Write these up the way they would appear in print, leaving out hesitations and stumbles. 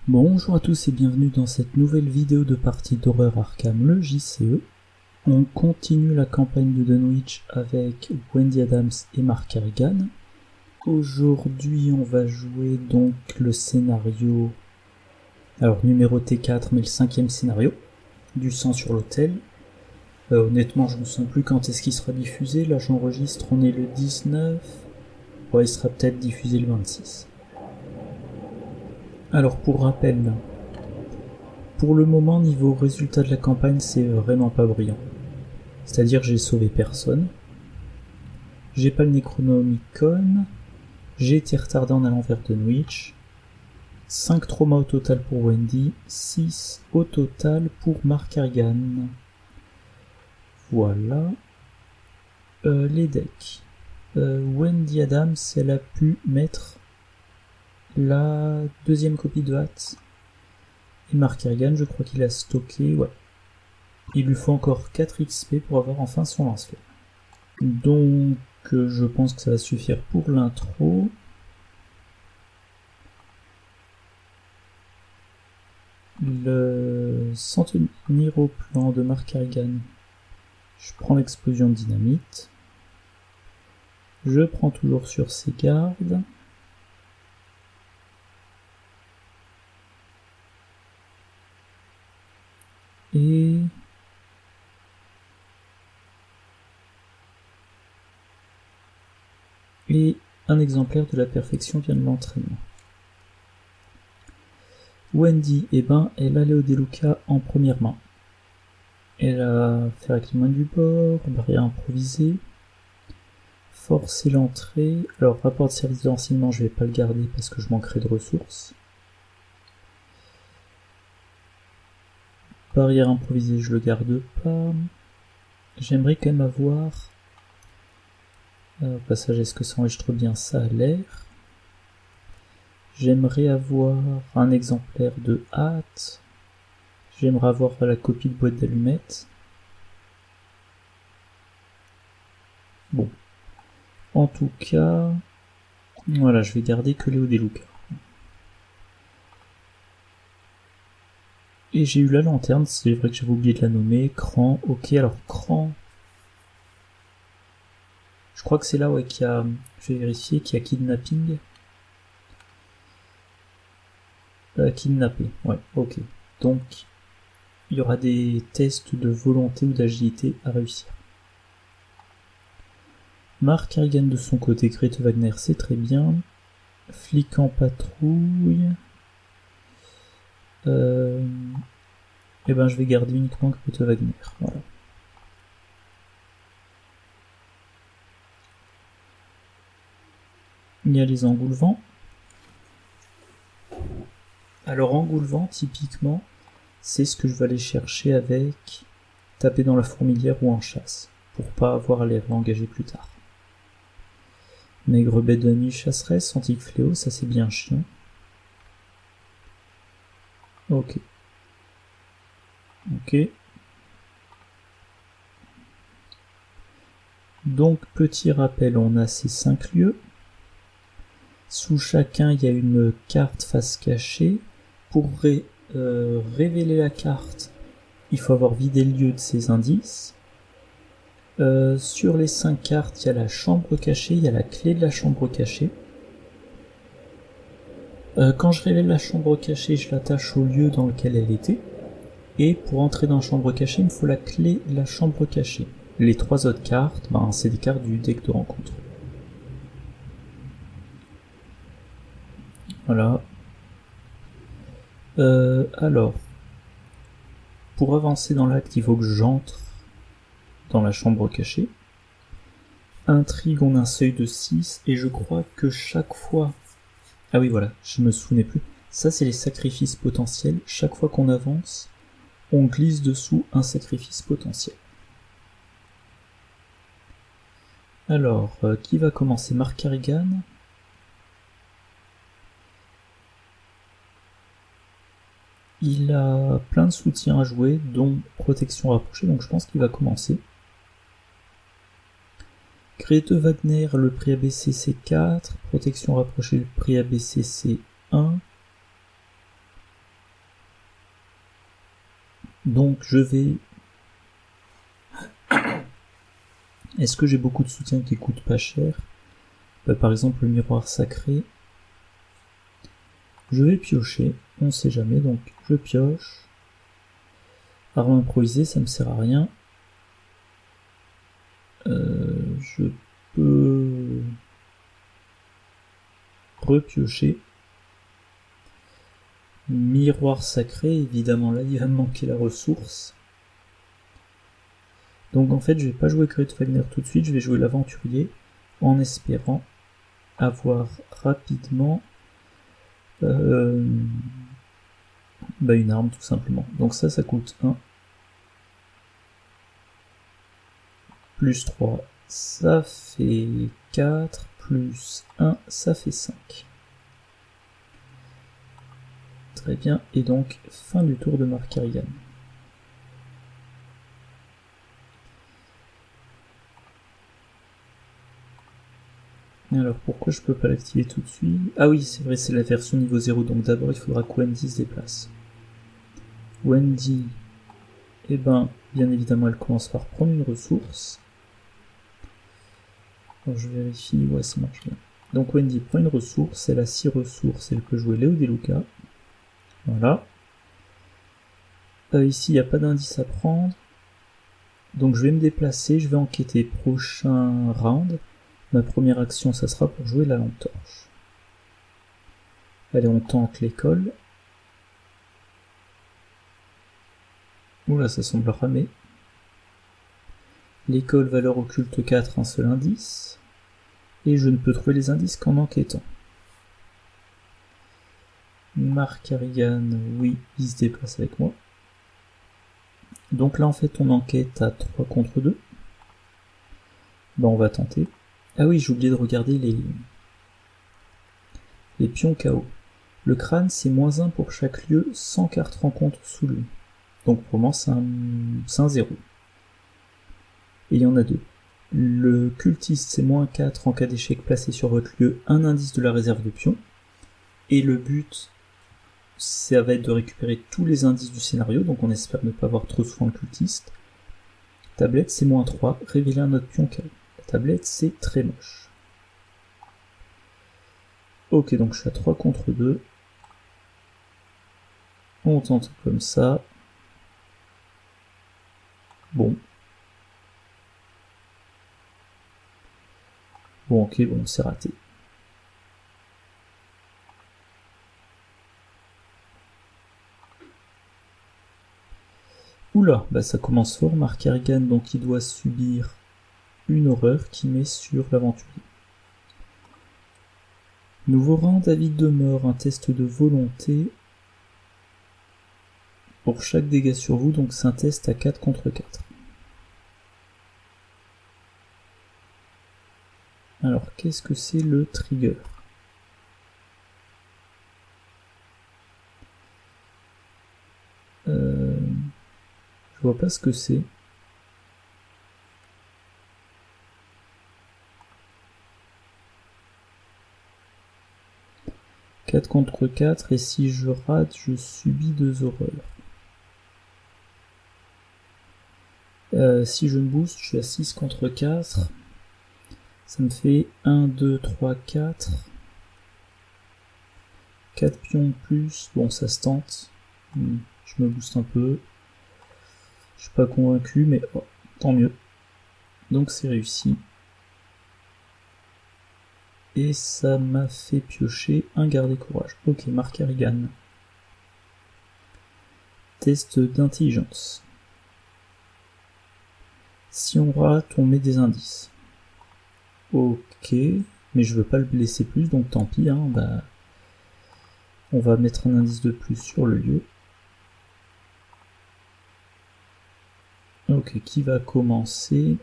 Bonjour à tous et bienvenue dans cette nouvelle vidéo de partie d'Horreur Arkham, le JCE. On continue la campagne de Dunwich avec Wendy Adams et Mark Carrigan. Aujourd'hui on va jouer donc le scénario, alors numéroté 4 mais le 5e scénario, du sang sur l'hôtel. Honnêtement je ne me souviens plus quand est-ce qu'il sera diffusé, là j'enregistre, on est le 19, ouais il sera peut-être diffusé le 26. Alors pour rappel, pour le moment niveau résultat de la campagne c'est vraiment pas brillant. C'est-à-dire j'ai sauvé personne, j'ai pas le Necronomicon, j'ai été retardé en allant vers Dunwich, 5 traumas au total pour Wendy, 6 au total pour Mark Carrigan. Voilà. Les decks. Wendy Adams, elle a pu mettre la deuxième copie de Hat. Et Mark Carrigan, je crois qu'il a stocké, ouais. Il lui faut encore 4 XP pour avoir enfin son lance-flamme. Donc, je pense que ça va suffire pour l'intro. Sans tenir au plan de Mark Carrigan, je prends l'explosion de dynamite. Je prends toujours sur ses gardes. Et un exemplaire de la perfection vient de l'entraînement. Wendy, elle a Léo Deluca en première main. Elle a fait avec les mains du bord, barrière improvisée, forcer l'entrée. Alors, rapport de service de renseignement, je vais pas le garder parce que je manquerai de ressources. Barrière improvisée, je le garde pas. J'aimerais quand même avoir... au passage, est-ce que ça enregistre bien? Ça a l'air. J'aimerais avoir un exemplaire de Hat. J'aimerais avoir la copie de boîte d'allumettes. Bon. En tout cas, voilà, je vais garder que Léo Deluca. Et j'ai eu la lanterne, c'est vrai que j'avais oublié de la nommer. Cran, ok, alors Cran. Je crois que c'est là, ouais, qu'il y a... Je vais vérifier qu'il y a kidnapping. Kidnappé, ouais, ok. Donc, il y aura des tests de volonté ou d'agilité à réussir. Mark Carrigan de son côté, Grete Wagner, c'est très bien. Flic en patrouille. Et ben je vais garder uniquement Grete Wagner, voilà. Il y a les engoulevents. Alors engoulevent, typiquement, c'est ce que je vais aller chercher avec taper dans la fourmilière ou en chasse, pour pas avoir à les réengager plus tard. Maigre bête de la nuit chasseresse, antique fléau, ça c'est bien chiant. Ok. Ok. Donc petit rappel, on a ces 5 lieux. Sous chacun, il y a une carte face cachée. Pour révéler la carte, il faut avoir vidé le lieu de ses indices. Sur les 5 cartes, il y a la chambre cachée, il y a la clé de la chambre cachée. Quand je révèle la chambre cachée, je l'attache au lieu dans lequel elle était. Et pour entrer dans la chambre cachée, il me faut la clé de la chambre cachée. Les 3 autres cartes, c'est des cartes du deck de rencontre. Voilà. Alors, pour avancer dans l'acte, il faut que j'entre dans la chambre cachée. Intrigue, on a un seuil de 6, et je crois que chaque fois... Ah oui, voilà, je me souvenais plus. Ça, c'est les sacrifices potentiels. Chaque fois qu'on avance, on glisse dessous un sacrifice potentiel. Alors, qui va commencer? Mark Carrigan. Il a plein de soutiens à jouer, dont protection rapprochée, donc je pense qu'il va commencer. Grete Wagner, le prix ABC c'est 4, protection rapprochée, le prix ABC c'est 1. Donc je vais... Est-ce que j'ai beaucoup de soutiens qui coûtent pas cher? Par exemple le miroir sacré. Je vais piocher, on sait jamais, donc je pioche. Arme improvisée, ça me sert à rien. Je peux repiocher. Miroir sacré, évidemment là il va me manquer la ressource. Donc en fait je vais pas jouer Kurt Wagner tout de suite, je vais jouer l'aventurier en espérant avoir rapidement une arme tout simplement. Donc ça coûte 1. Plus 3, ça fait 4, plus 1, ça fait 5. Très bien, et donc fin du tour de Mark Carrigan. Alors pourquoi je peux pas l'activer tout de suite? Ah oui, c'est vrai, c'est la version niveau 0, donc d'abord il faudra que Wendy se déplace. Wendy, bien évidemment elle commence par prendre une ressource. Alors je vérifie, ouais ça marche bien. Donc Wendy prend une ressource, elle a 6 ressources, elle peut jouer Léo Deluca. Voilà. Ici il n'y a pas d'indice à prendre. Donc je vais me déplacer, je vais enquêter. Prochain round. Ma première action, ça sera pour jouer la lampe torche. Allez, on tente l'école. Oula, ça semble ramer. L'école, valeur occulte 4, un seul indice. Et je ne peux trouver les indices qu'en enquêtant. Mark Carrigan, oui, il se déplace avec moi. Donc là, en fait, on enquête à 3 contre 2. On va tenter. Ah oui, j'ai oublié de regarder les pions KO. Le crâne, c'est -1 pour chaque lieu, sans carte rencontre sous lui. Donc pour moi, c'est un 0. Et il y en a 2. Le cultiste, c'est -4 en cas d'échec placé sur votre lieu, un indice de la réserve de pions. Et le but, ça va être de récupérer tous les indices du scénario, donc on espère ne pas avoir trop souvent le cultiste. Tablette, c'est -3, révéler un autre pion KO. La tablette, c'est très moche. Ok, donc je suis à 3 contre 2. On tente comme ça. Bon. Bon, ok, bon, c'est raté. Oula, ça commence fort, Mark Carrigan, donc il doit subir une horreur qui met sur l'aventurier. Nouveau rang, David demeure, un test de volonté pour chaque dégât sur vous, donc c'est un test à 4 contre 4. Alors, qu'est-ce que c'est le trigger? Je vois pas ce que c'est. « 4 contre 4, et si je rate, je subis 2 horreurs. Si je me booste, je suis à 6 contre 4. Ça me fait 1, 2, 3, 4. 4 pions de plus. Bon, ça se tente. Je me booste un peu. Je suis pas convaincu, mais tant mieux. Donc c'est réussi. Et ça m'a fait piocher un garder courage. Ok, Mark Carrigan. Test d'intelligence. Si on rate, on met des indices. Ok, mais je veux pas le blesser plus, donc tant pis. On va mettre un indice de plus sur le lieu. Ok, qui va commencer?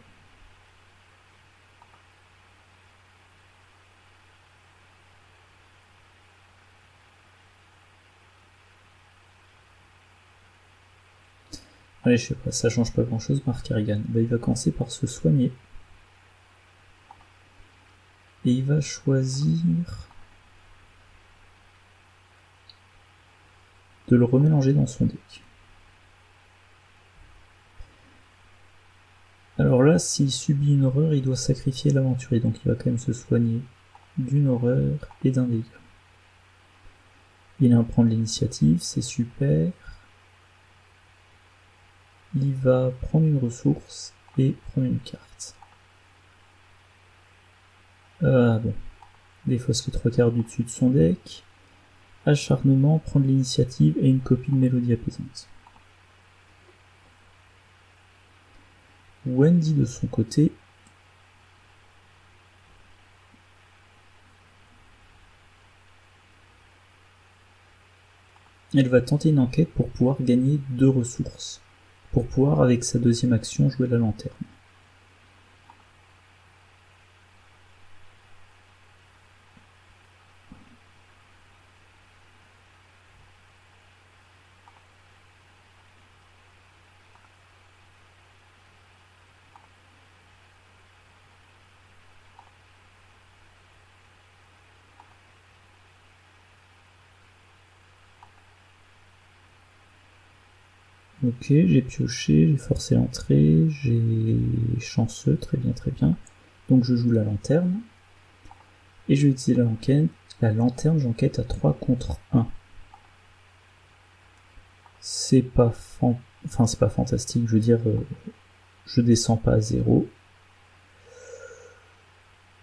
Allez, je sais pas, ça change pas grand chose, Mark Carrigan. Il va commencer par se soigner. Et il va choisir de le remélanger dans son deck. Alors là, s'il subit une horreur, il doit sacrifier l'aventurier, donc il va quand même se soigner d'une horreur et d'un dégât. Il va prendre l'initiative, c'est super. Il va prendre une ressource et prendre une carte. Bon. Défausse les 3/4 du dessus de son deck. Acharnement, prendre l'initiative et une copie de mélodie apaisante. Wendy de son côté elle va tenter une enquête pour pouvoir gagner 2 ressources, pour pouvoir avec sa deuxième action jouer la lanterne. Ok, j'ai pioché, j'ai forcé l'entrée, j'ai chanceux, très bien, très bien. Donc je joue la lanterne. Et je vais utiliser la lanterne, j'enquête à 3 contre 1. C'est pas c'est pas fantastique, je veux dire, je descends pas à 0.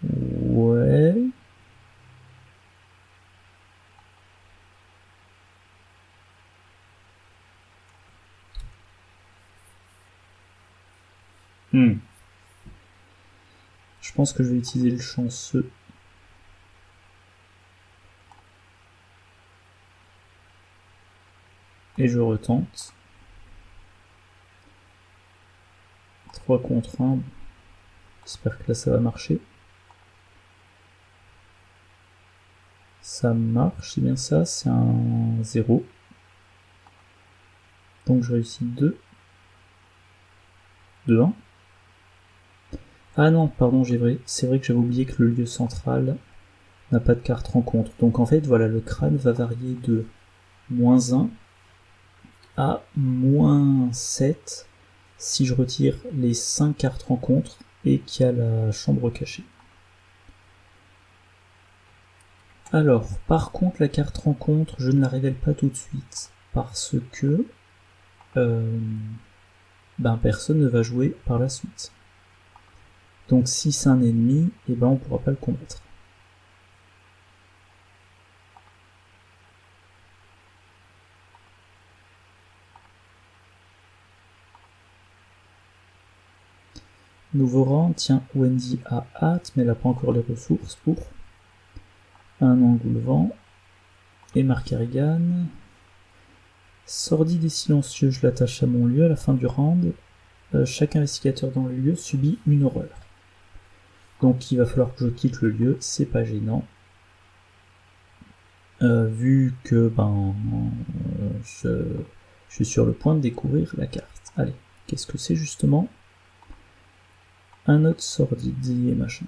Ouais. Je pense que je vais utiliser le chanceux. Et je retente. 3 contre 1. J'espère que là ça va marcher. Ça marche, c'est bien ça, c'est un 0. Donc je réussis 2. 2, 1. Ah non, pardon, c'est vrai que j'avais oublié que le lieu central n'a pas de carte rencontre. Donc en fait, voilà, le crâne va varier de -1 à -7 si je retire les 5 cartes rencontres et qu'il y a la chambre cachée. Alors, par contre, la carte rencontre, je ne la révèle pas tout de suite parce que personne ne va jouer par la suite. Donc si c'est un ennemi, on ne pourra pas le combattre. Nouveau rang, tiens, Wendy a hâte, mais elle n'a pas encore les ressources pour un engoulevent. Et Mark Harrigan. Sordide et silencieux, je l'attache à mon lieu à la fin du round. Chaque investigateur dans le lieu subit une horreur. Donc il va falloir que je quitte le lieu, c'est pas gênant. Vu que je suis sur le point de découvrir la carte. Allez, qu'est-ce que c'est justement? Un autre sordide et machin.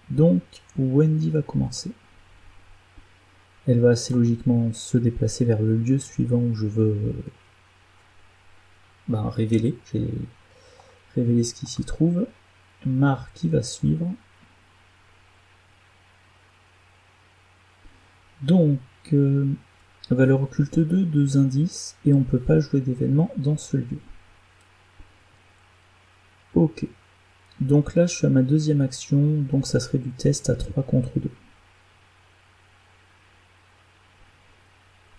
Donc Wendy va commencer. Elle va assez logiquement se déplacer vers le lieu suivant où je veux révéler. J'ai révélé ce qui s'y trouve. Marc qui va suivre. Donc, valeur occulte 2, 2 indices, et on peut pas jouer d'événement dans ce lieu. Ok. Donc là, je suis à ma deuxième action, donc ça serait du test à 3 contre 2.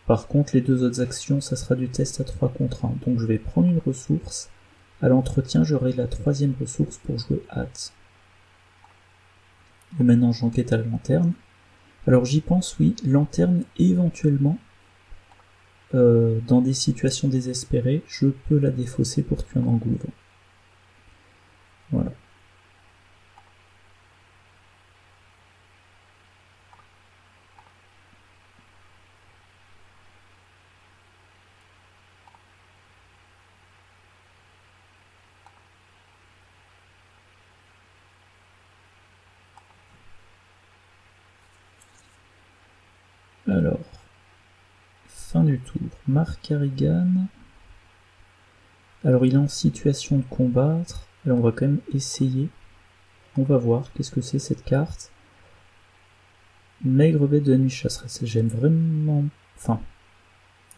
Par contre, les 2 autres actions, ça sera du test à 3 contre 1. Donc je vais prendre une ressource. À l'entretien, j'aurai la 3e ressource pour jouer hâte. Et maintenant, j'enquête à la lanterne. Alors j'y pense, oui, lanterne éventuellement, dans des situations désespérées, je peux la défausser pour tuer un engoulevent. Voilà. Alors, fin du tour. Mark Harrigan. Alors il est en situation de combattre Et on va quand même essayer. On va voir qu'est-ce que c'est cette carte. Maigre bête de la nuit chasseresse. J'aime vraiment... Enfin,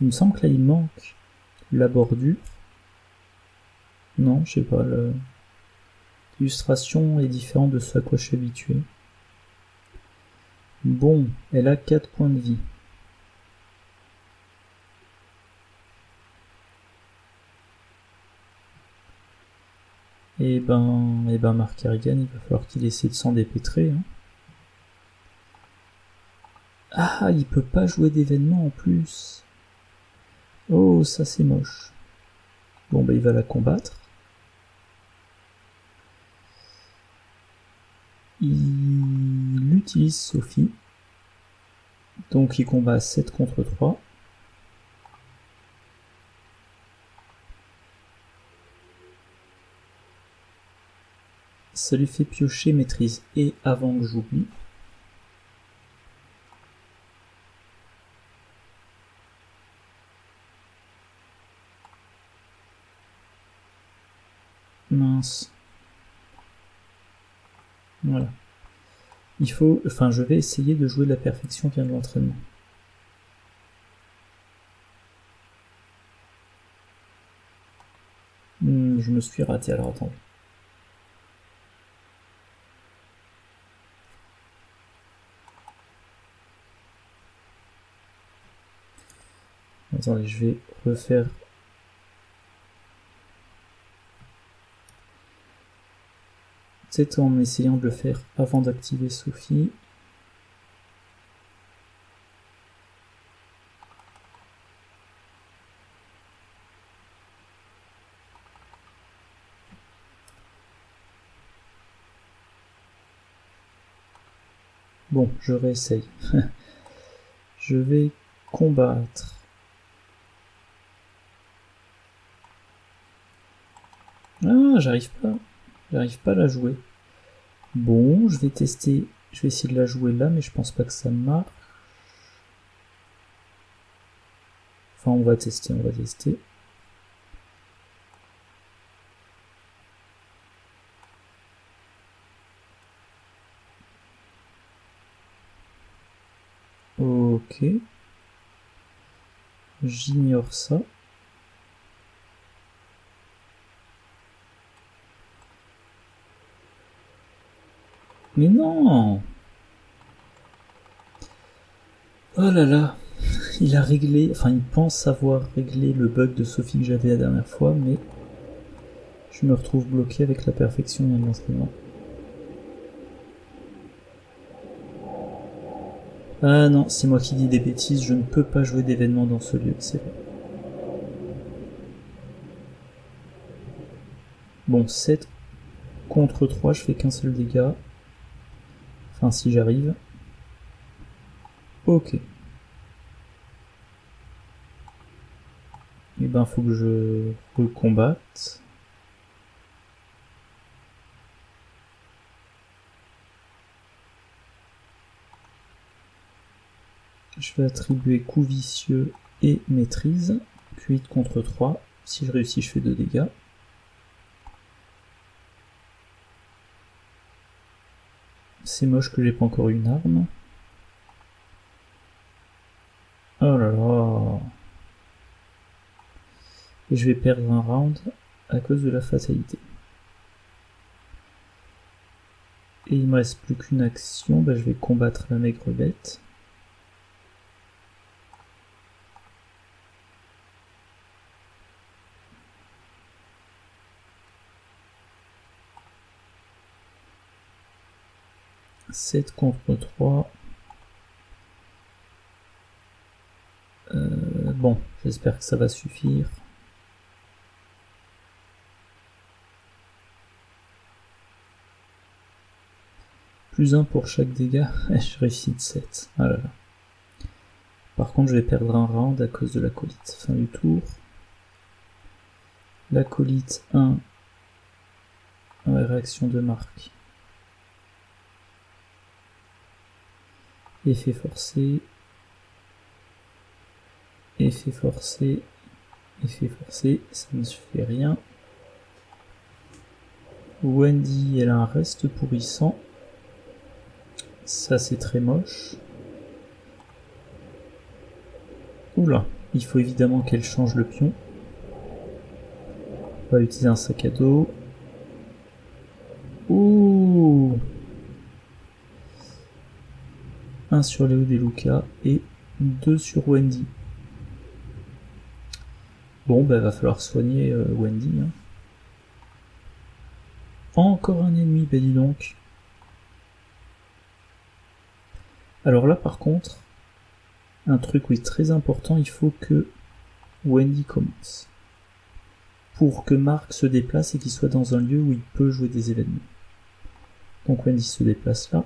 il me semble que là il manque la bordure. Non, je sais pas. L'illustration est différente de ce à quoi je suis habitué. Bon, elle a 4 points de vie. Et ben Mark Harrigan, il va falloir qu'il essaie de s'en dépêtrer. Hein. Ah, il peut pas jouer d'événement en plus. Oh, ça c'est moche. Bon, bah il va la combattre. Il utilise Sophie. Donc il combat 7 contre 3. Ça lui fait piocher maîtrise. Et avant que j'oublie, mince. Voilà. Je vais essayer de jouer de la perfection via de l'entraînement. Je me suis raté, alors attendez. Attendez, je vais refaire... C'est en essayant de le faire avant d'activer Sophie. Bon, je réessaye. Je vais combattre. Ah, j'arrive pas. J'arrive pas à la jouer. Bon, je vais tester. Je vais essayer de la jouer là, mais je pense pas que ça marche. Enfin, on va tester. Ok. J'ignore ça. Mais non! Oh là là! Il a réglé, enfin il pense avoir réglé le bug de Sophie que j'avais la dernière fois, mais je me retrouve bloqué avec la perfection de l'entraînement. Ah non, c'est moi qui dis des bêtises, je ne peux pas jouer d'événements dans ce lieu, c'est vrai. Bon, 7 contre 3, je fais qu'un seul dégât. Enfin, si j'arrive. Ok. Et ben, faut que je recombatte. Je vais attribuer coup vicieux et maîtrise. 8 contre 3. Si je réussis, je fais 2 dégâts. C'est moche que j'ai pas encore une arme. Oh là là. Et je vais perdre un round à cause de la fatalité. Et il me reste plus qu'une action, je vais combattre la maigre bête. « 7 contre 3. Bon, j'espère que ça va suffire. Plus 1 pour chaque dégât. Je réussis de 7. Ah là là. Par contre, je vais perdre un round à cause de l'acolyte. Fin du tour. L'acolyte 1. Ouais, réaction de Marc. Effet forcé. Effet forcé. Effet forcé. Ça ne fait rien. Wendy, elle a un reste pourrissant. Ça, c'est très moche. Oula, il faut évidemment qu'elle change le pion. On va utiliser un sac à dos. Ouh, 1 sur Léo Deluca et 2 sur Wendy. Bon, bah va falloir soigner Wendy. Hein. Encore un ennemi, bah dis donc. Alors là par contre, un truc oui très important, il faut que Wendy commence. Pour que Mark se déplace et qu'il soit dans un lieu où il peut jouer des événements. Donc Wendy se déplace là.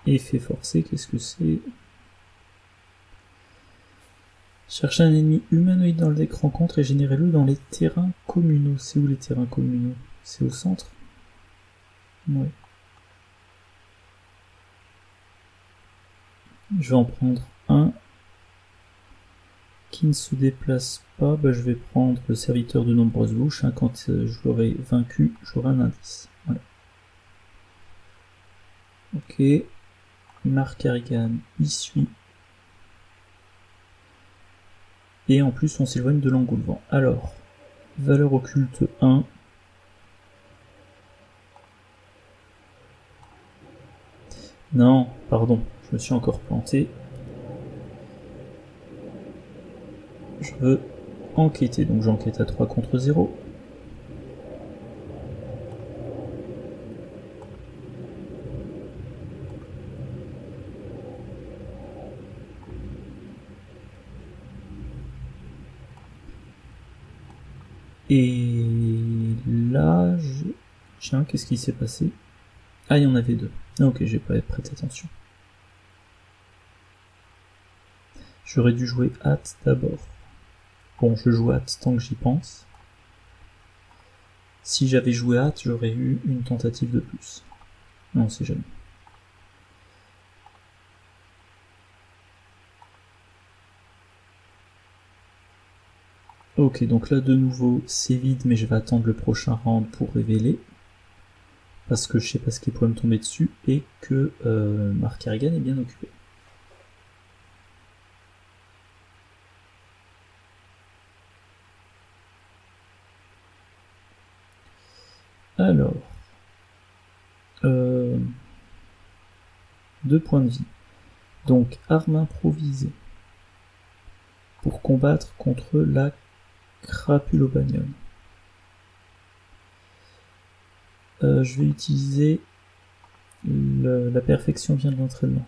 Effet forcé, qu'est-ce que c'est? Cherchez un ennemi humanoïde dans le deck rencontre et générez-le dans les terrains communaux. C'est où les terrains communaux? C'est au centre? Ouais. Je vais en prendre un qui ne se déplace pas. Bah, je vais prendre le serviteur de nombreuses bouches. Hein. Quand je l'aurai vaincu, j'aurai un indice. Voilà. Ok. Mark Harrigan y suit. Et en plus, on s'éloigne de l'engoulevent. Alors, valeur occulte 1. Non, pardon, je me suis encore planté. Je veux enquêter, donc j'enquête à 3 contre 0. Et là, tiens, qu'est-ce qui s'est passé? Ah, il y en avait 2. Ah, ok, j'ai pas prêté attention. J'aurais dû jouer hâte d'abord. Bon, je joue hâte tant que j'y pense. Si j'avais joué hâte, j'aurais eu une tentative de plus. Non, c'est jamais. Ok, donc là de nouveau c'est vide, mais je vais attendre le prochain round pour révéler. Parce que je sais pas ce qui pourrait me tomber dessus et que Mark Harrigan est bien occupé. Alors, 2 points de vie. Donc, arme improvisée pour combattre contre la Crapulobanium. Je vais utiliser la perfection vient de l'entraînement.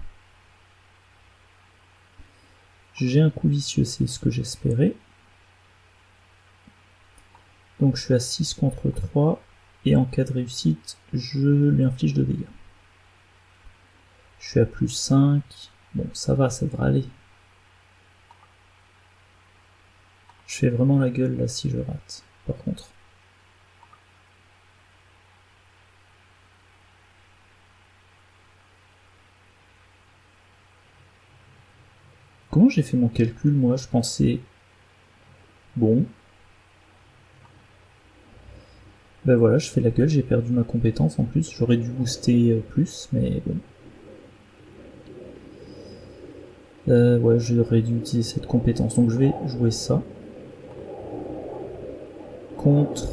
J'ai un coup vicieux, c'est ce que j'espérais. Donc je suis à 6 contre 3, et en cas de réussite, je lui inflige de dégâts. Je suis à plus 5, bon ça va, ça devrait aller. Je fais vraiment la gueule là si je rate, par contre. Comment j'ai fait mon calcul, moi? Je pensais... Bon. Ben voilà, je fais la gueule, j'ai perdu ma compétence en plus. J'aurais dû booster plus, mais bon. Ouais, j'aurais dû utiliser cette compétence. Donc je vais jouer ça. Contre...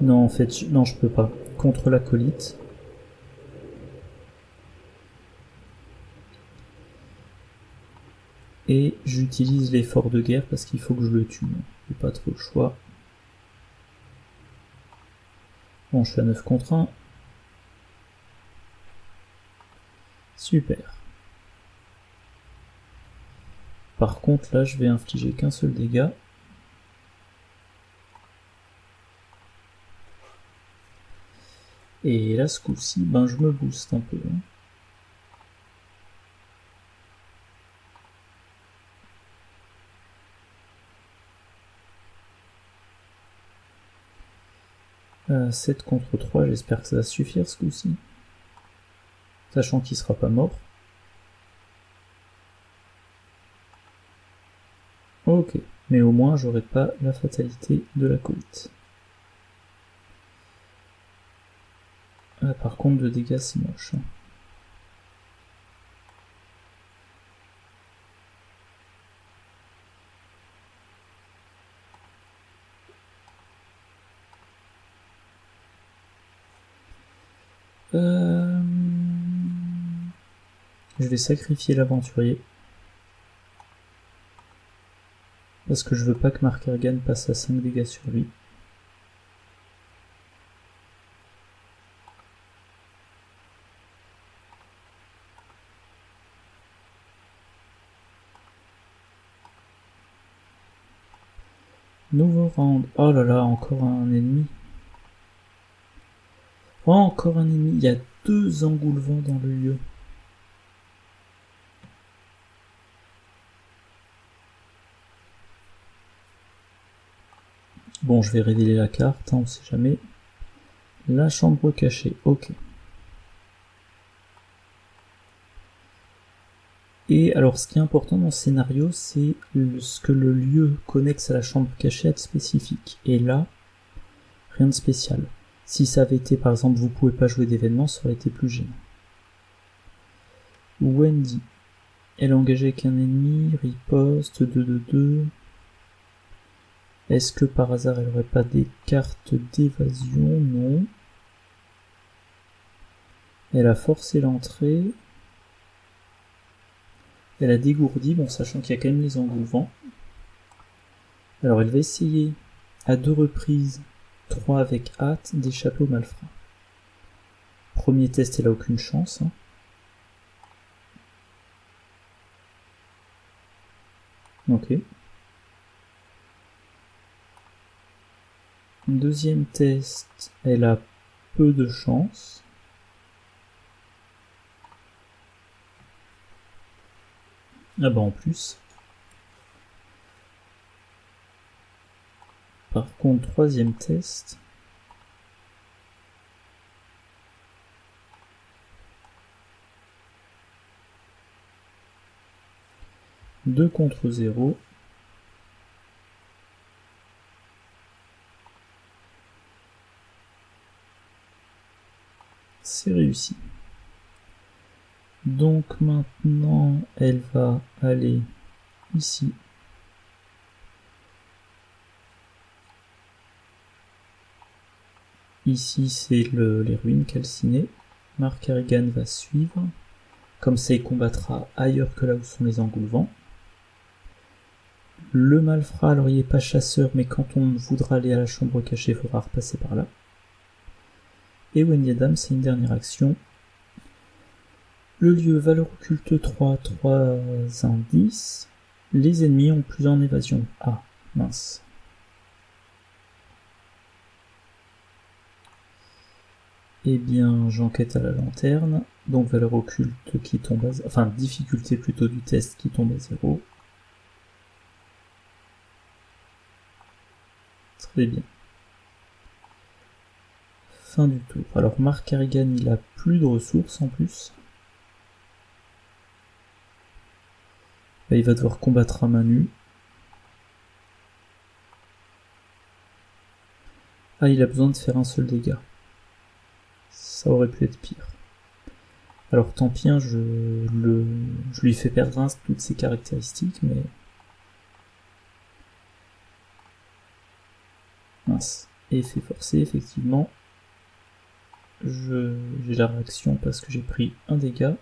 Non, en fait, non, je peux pas. Contre l'acolyte. Et j'utilise l'effort de guerre parce qu'il faut que je le tue. J'ai pas trop le choix. Bon, je suis à 9 contre 1. Super. Par contre, là, je vais infliger qu'un seul dégât. Et là, ce coup-ci, ben, je me booste un peu. Hein. 7 contre 3, j'espère que ça va suffire ce coup-ci. Sachant qu'il sera pas mort. Mais au moins j'aurai pas la fatalité de l'acolyte. Ah, par contre de dégâts c'est moche. Je vais sacrifier l'aventurier. Parce que je veux pas que Mark Ergan passe à 5 dégâts sur lui. Nouveau round. Oh là là, encore un ennemi. Oh, encore un ennemi. Il y a 2 engoulevents dans le lieu. Bon, je vais révéler la carte, hein, on sait jamais. La chambre cachée, ok. Et alors, ce qui est important dans ce scénario, c'est ce que le lieu connexe à la chambre cachée est spécifique. Et là, rien de spécial. Si ça avait été, par exemple, vous pouvez pas jouer d'événement, ça aurait été plus gênant. Wendy. Elle est engagée avec un ennemi, riposte, 2-2-2. Est-ce que par hasard elle aurait pas des cartes d'évasion? Non. Elle a forcé l'entrée. Elle a dégourdi, bon, sachant qu'il y a quand même les engoulevents. Alors elle va essayer à 2 reprises, 3 avec hâte, d'échapper au malfrat. Premier test, elle a aucune chance. Hein. Ok. Deuxième test, elle a peu de chance. Ah bah en plus. Par contre, troisième test. Deux contre 0. C'est réussi. Donc maintenant, elle va aller ici. Ici, c'est les ruines calcinées. Mark Ergan va suivre. Comme ça, il combattra ailleurs que là où sont les engoulevents. Le malfrat, alors il n'est pas chasseur, mais quand on voudra aller à la chambre cachée, il faudra repasser par là. Et Wendy Adams, c'est une dernière action. Le lieu, valeur occulte 3, 3 indices. Les ennemis ont plus en évasion. Ah, mince. Eh bien, j'enquête à la lanterne. Donc valeur occulte qui tombe à 0. Enfin, difficulté plutôt du test qui tombe à 0. Très bien. Fin du tour. Alors Mark Ergan, il a plus de ressources en plus. Là, il va devoir combattre à main nue. Ah, il a besoin de faire un seul dégât. Ça aurait pu être pire. Alors tant pis, hein, je lui fais perdre toutes ses caractéristiques, mais... Mince. Effet forcé, effectivement. J'ai la réaction parce que j'ai pris un dégât.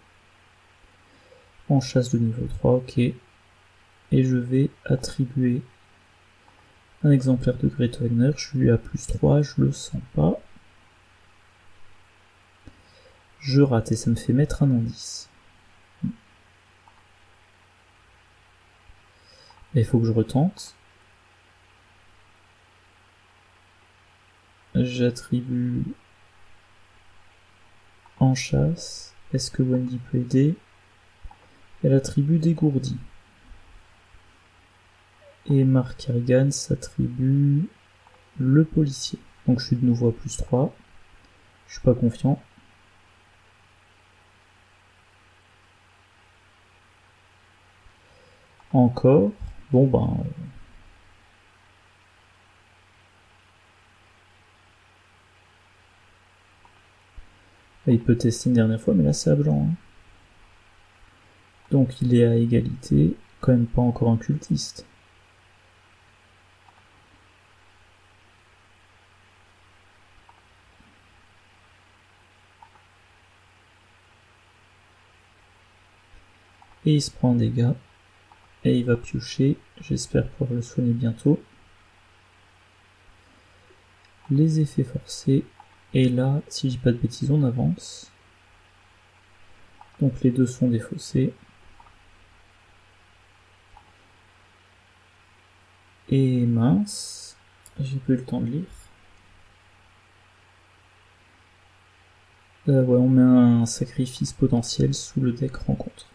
En chasse de niveau 3, ok. Et je vais attribuer un exemplaire de Great Wagner. Je lui ai à plus 3, je le sens pas. Je rate et ça me fait mettre un indice. Il faut que je retente. J'attribue en chasse. Est-ce que Wendy peut aider? Elle attribue dégourdi. Et Mark Ergan s'attribue le policier. Donc je suis de nouveau à plus 3. Je suis pas confiant. Encore. Bon ben... Et il peut tester une dernière fois, mais là c'est à blanc. Hein. Donc il est à égalité, quand même pas encore un cultiste. Et il se prend des dégâts. Et il va piocher, j'espère pouvoir le soigner bientôt. Les effets forcés. Et là, si je dis pas de bêtises, on avance. Donc les deux sont défaussés. Et mince, j'ai pas eu le temps de lire. Ouais, on met un sacrifice potentiel sous le deck rencontre.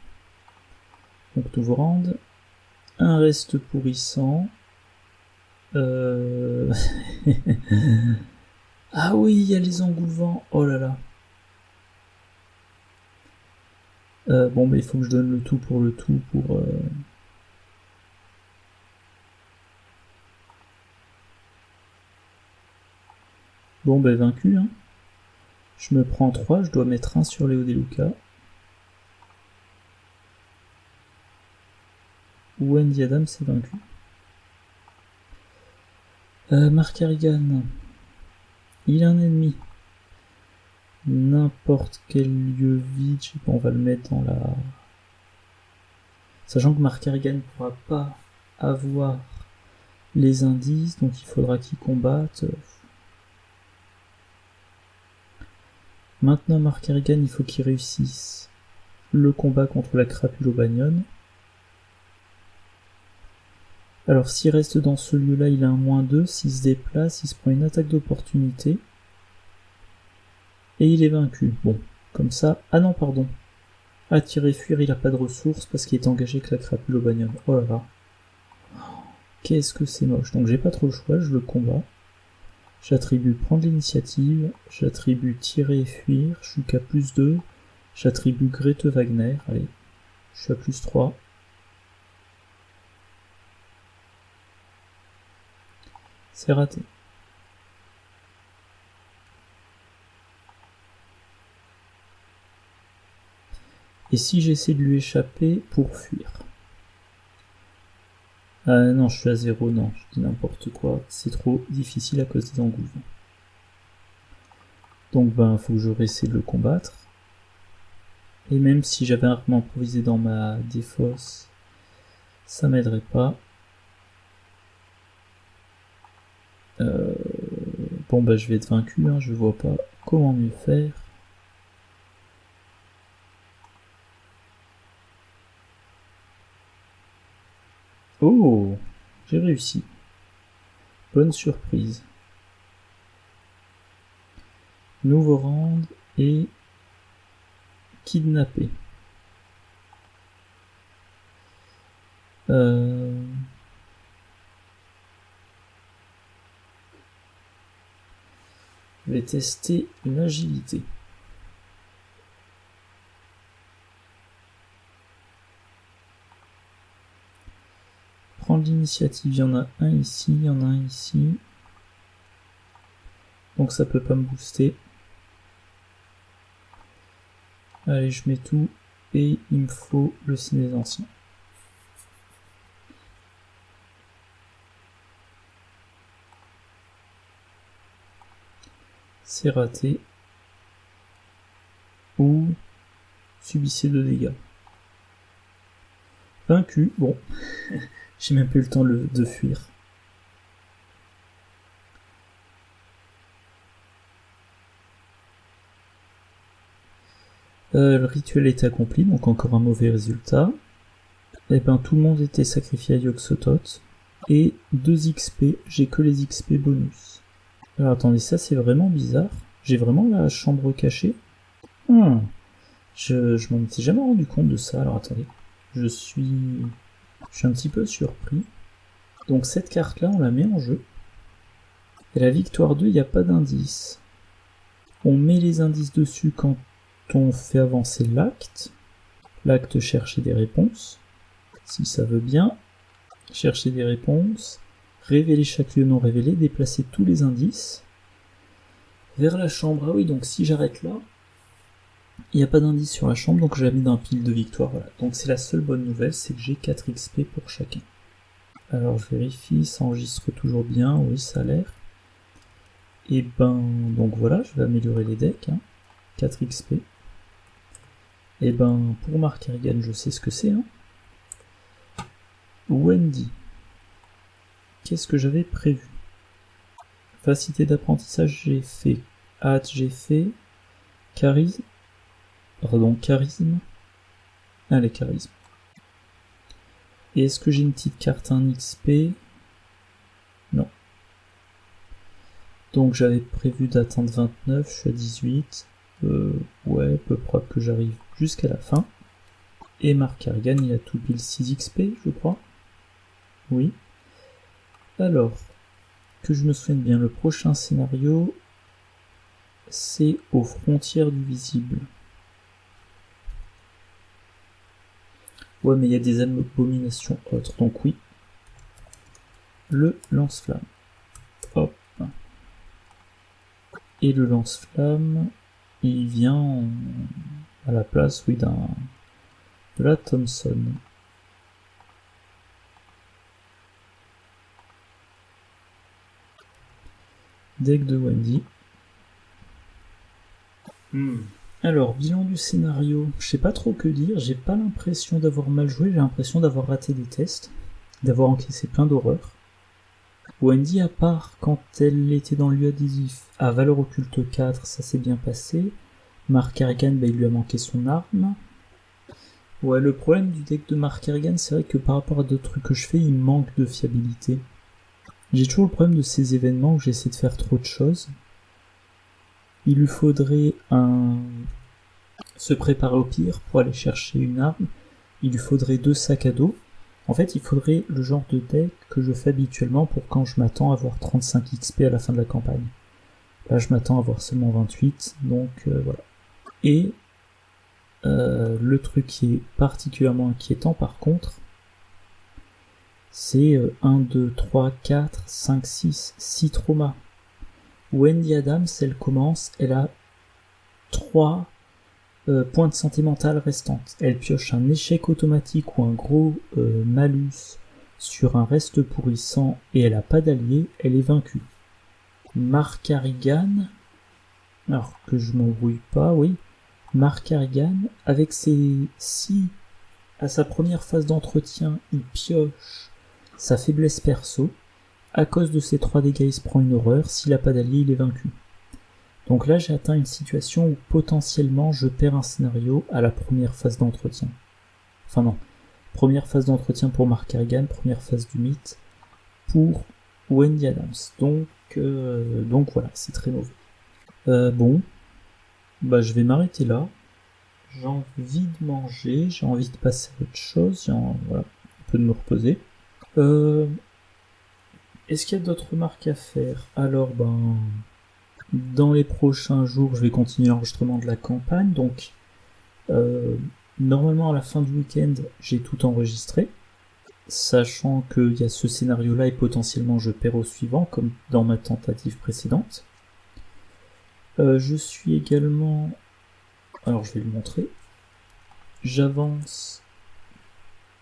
Donc nouveau round. Un reste pourrissant. Ah oui, il y a les engoulevents. Oh là là. Bon, bah il faut que je donne le tout pour le tout pour... Bon, bah vaincu. Hein. Je me prends 3, je dois mettre 1 sur Léo Deluca. Wendy Adams est vaincu. Mark Harrigan. Il a un ennemi. N'importe quel lieu vide, je sais pas, on va le mettre dans la... Sachant que Mark Harrigan ne pourra pas avoir les indices, donc il faudra qu'il combatte. Maintenant, Mark Harrigan, il faut qu'il réussisse le combat contre la crapule au Banyan. Alors, s'il reste dans ce lieu-là, il a un -2. S'il se déplace, il se prend une attaque d'opportunité. Et il est vaincu. Bon, comme ça... Ah non, pardon. Attirer, fuir, il a pas de ressources parce qu'il est engagé avec la crapule au Banyan. Oh là là. Qu'est-ce que c'est moche. Donc j'ai pas trop le choix, je le combats. J'attribue prendre l'initiative. J'attribue tirer et fuir. Je suis qu'à +2. J'attribue Grete Wagner. Allez, je suis à +3. C'est raté. Et si j'essaie de lui échapper pour fuir? Ah non, je suis à 0, non, je dis n'importe quoi. C'est trop difficile à cause des engoulevents. Donc ben, faut que je réessaie de le combattre. Et même si j'avais un arme improvisé dans ma défausse, ça m'aiderait pas. Bon bah je vais être vaincu, hein, je vois pas comment mieux faire. Oh, j'ai réussi. Bonne surprise. Nouveau round et kidnappé. Je vais tester l'agilité. Prendre l'initiative, il y en a un ici, il y en a un ici. Donc ça peut pas me booster. Allez, je mets tout et il me faut le signe des anciens. C'est raté. Ou subissez 2 dégâts. Vaincu, bon. J'ai même pas eu le temps de fuir. Le rituel est accompli, donc encore un mauvais résultat. Et ben tout le monde était sacrifié à Yog-Sothoth. Et 2 XP, j'ai que les XP bonus. Alors attendez, ça c'est vraiment bizarre. J'ai vraiment la chambre cachée. Je m'en étais jamais rendu compte de ça, alors attendez. Je suis un petit peu surpris. Donc cette carte-là, on la met en jeu. Et la victoire 2, il n'y a pas d'indice. On met les indices dessus quand on fait avancer l'acte. L'acte chercher des réponses. Si ça veut bien. Chercher des réponses. Révéler chaque lieu non révélé. Déplacer tous les indices. Vers la chambre. Ah oui, donc si j'arrête là, Il n'y a pas d'indice sur la chambre, donc j'ai mis d'un pile de victoire. Voilà. Donc c'est la seule bonne nouvelle, c'est que j'ai 4 XP pour chacun. Alors je vérifie, ça enregistre toujours bien, oui ça a l'air. Et ben, donc voilà, je vais améliorer les decks, 4 XP. Et ben, pour Mark Harrigan, je sais ce que c'est. Wendy, qu'est-ce que j'avais prévu? Facilité d'apprentissage, j'ai fait. Hâte, j'ai fait. Charisme. Pardon, charisme. Allez, charisme. Et est-ce que j'ai une petite carte 1 XP? Non. Donc j'avais prévu d'atteindre 29, je suis à 18. Ouais, peu probable que j'arrive jusqu'à la fin. Et Mark Harrigan, il a tout pile 6 XP, je crois. Oui. Alors, que je me souvienne bien, le prochain scénario, c'est aux frontières du visible. Ouais, mais il y a des abominations autres, donc oui. Le lance-flamme. Hop. Et le lance-flamme, il vient à la place, oui, de la Thompson. Deck de Wendy. Alors, bilan du scénario, je sais pas trop que dire, j'ai pas l'impression d'avoir mal joué, j'ai l'impression d'avoir raté des tests, d'avoir encaissé plein d'horreurs. Wendy, à part quand elle était dans l'UADIF à valeur occulte 4, ça s'est bien passé. Mark Harrigan, il lui a manqué son arme. Ouais, le problème du deck de Mark Harrigan, c'est vrai que par rapport à d'autres trucs que je fais, il manque de fiabilité. J'ai toujours le problème de ces événements où j'essaie de faire trop de choses. Il lui faudrait se préparer au pire pour aller chercher une arme. Il lui faudrait 2 sacs à dos. En fait, il faudrait le genre de deck que je fais habituellement pour quand je m'attends à avoir 35 XP à la fin de la campagne. Là, je m'attends à avoir seulement 28, donc voilà. Et le truc qui est particulièrement inquiétant par contre, c'est 1, 2, 3, 4, 5, 6 traumas. Wendy Adams, elle commence, elle a 3 points de santé mentale restantes. Elle pioche un échec automatique ou un gros malus sur un reste pourrissant et elle a pas d'allié, elle est vaincue. Mark Harrigan, alors que je m'embrouille pas, oui. Mark Harrigan, avec si à sa première phase d'entretien, il pioche sa faiblesse perso, à cause de ces 3 dégâts, il se prend une horreur, s'il a pas d'allié, il est vaincu. Donc là, j'ai atteint une situation où potentiellement je perds un scénario à la première phase d'entretien. Enfin non, première phase d'entretien pour Mark Harrigan, première phase du mythe pour Wendy Adams. Donc voilà, c'est très mauvais. Bon, je vais m'arrêter là. J'ai envie de manger, j'ai envie de passer à autre chose, voilà, un peu de me reposer. Est-ce qu'il y a d'autres remarques à faire? Alors, dans les prochains jours, je vais continuer l'enregistrement de la campagne, donc normalement à la fin du week-end, j'ai tout enregistré, sachant qu'il y a ce scénario-là et potentiellement je perds au suivant, comme dans ma tentative précédente. Je suis également... Alors je vais le montrer. J'avance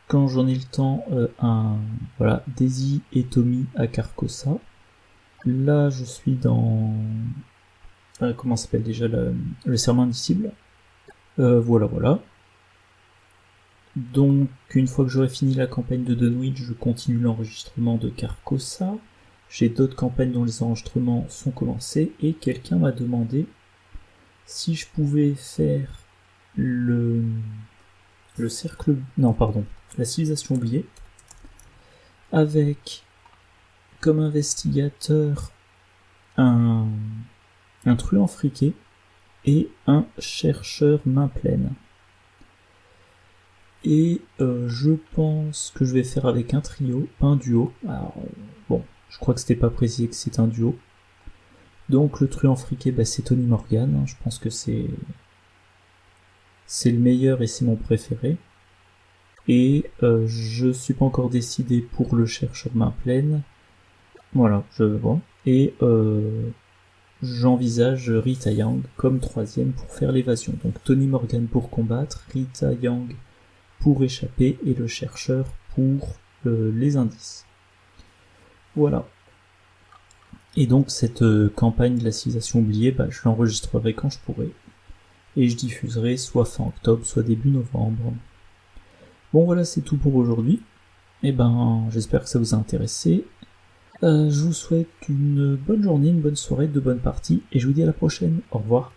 quand j'en ai le temps voilà, Daisy et Tommy à Carcosa. Là je suis dans... comment s'appelle déjà le serment indicible. Voilà. Donc une fois que j'aurai fini la campagne de Dunwich, je continue l'enregistrement de Carcosa. J'ai d'autres campagnes dont les enregistrements sont commencés et quelqu'un m'a demandé si je pouvais faire le cercle... Non, pardon. La civilisation oubliée. Avec comme investigateur un truand friqué et un chercheur main pleine. Et je pense que je vais faire avec un trio, pas un duo. Alors, bon, je crois que c'était pas précisé que c'est un duo. Donc le truand friqué, c'est Tony Morgan, je pense que c'est le meilleur et c'est mon préféré. Et je suis pas encore décidé pour le chercheur main pleine. Voilà, je vois. Et j'envisage Rita Yang comme troisième pour faire l'évasion. Donc Tony Morgan pour combattre, Rita Yang pour échapper et le chercheur pour les indices. Voilà. Et donc cette campagne de la civilisation oubliée, je l'enregistrerai quand je pourrai. Et je diffuserai soit fin octobre, soit début novembre. Bon voilà, c'est tout pour aujourd'hui. J'espère que ça vous a intéressé. Je vous souhaite une bonne journée, une bonne soirée, de bonnes parties, et je vous dis à la prochaine. Au revoir.